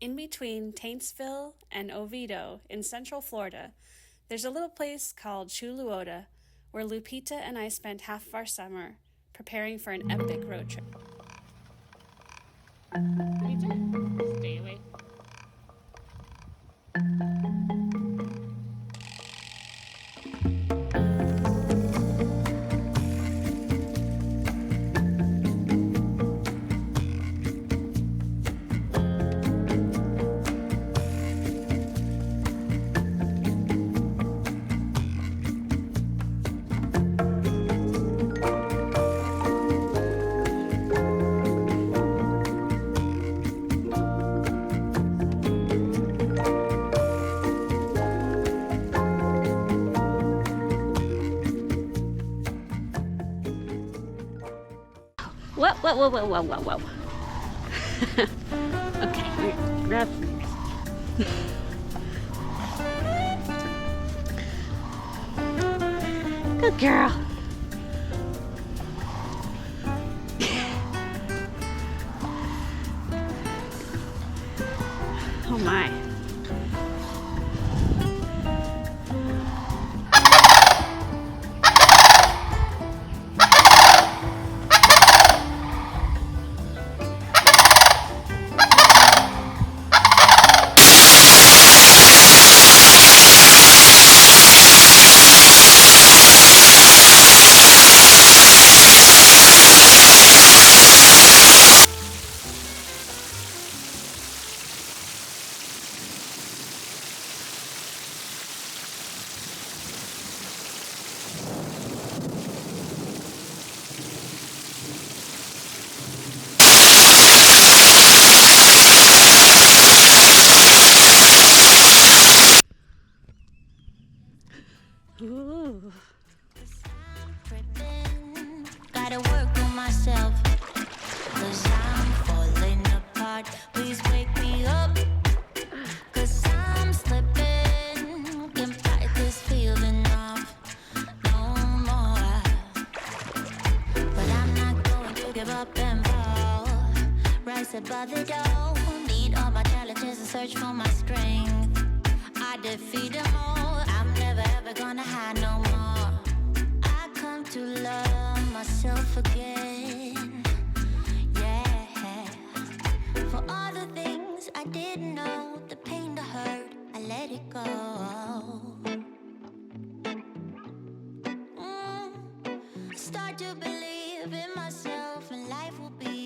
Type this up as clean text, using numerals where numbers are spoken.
In between Taintsville and Oviedo in Central Florida, there's a little place called Chuluota where Lupita and I spent half of our summer preparing for an epic road trip. Lupita, stay away. Whoa. Okay, grab. Good girl. Oh my. Ooh. Gotta work on myself, 'cause I'm falling apart. Please wake me up, 'cause I'm slipping. Can't fight this feeling off no more. But I'm not going to give up and fall. Rise above the door. Meet all my challenges and search for my strength. I defeat them all. I'm never ever gonna hide no more. I come to love myself again. Yeah. For all the things I didn't know, the pain, the hurt, I let it go. Start to believe in myself and life will be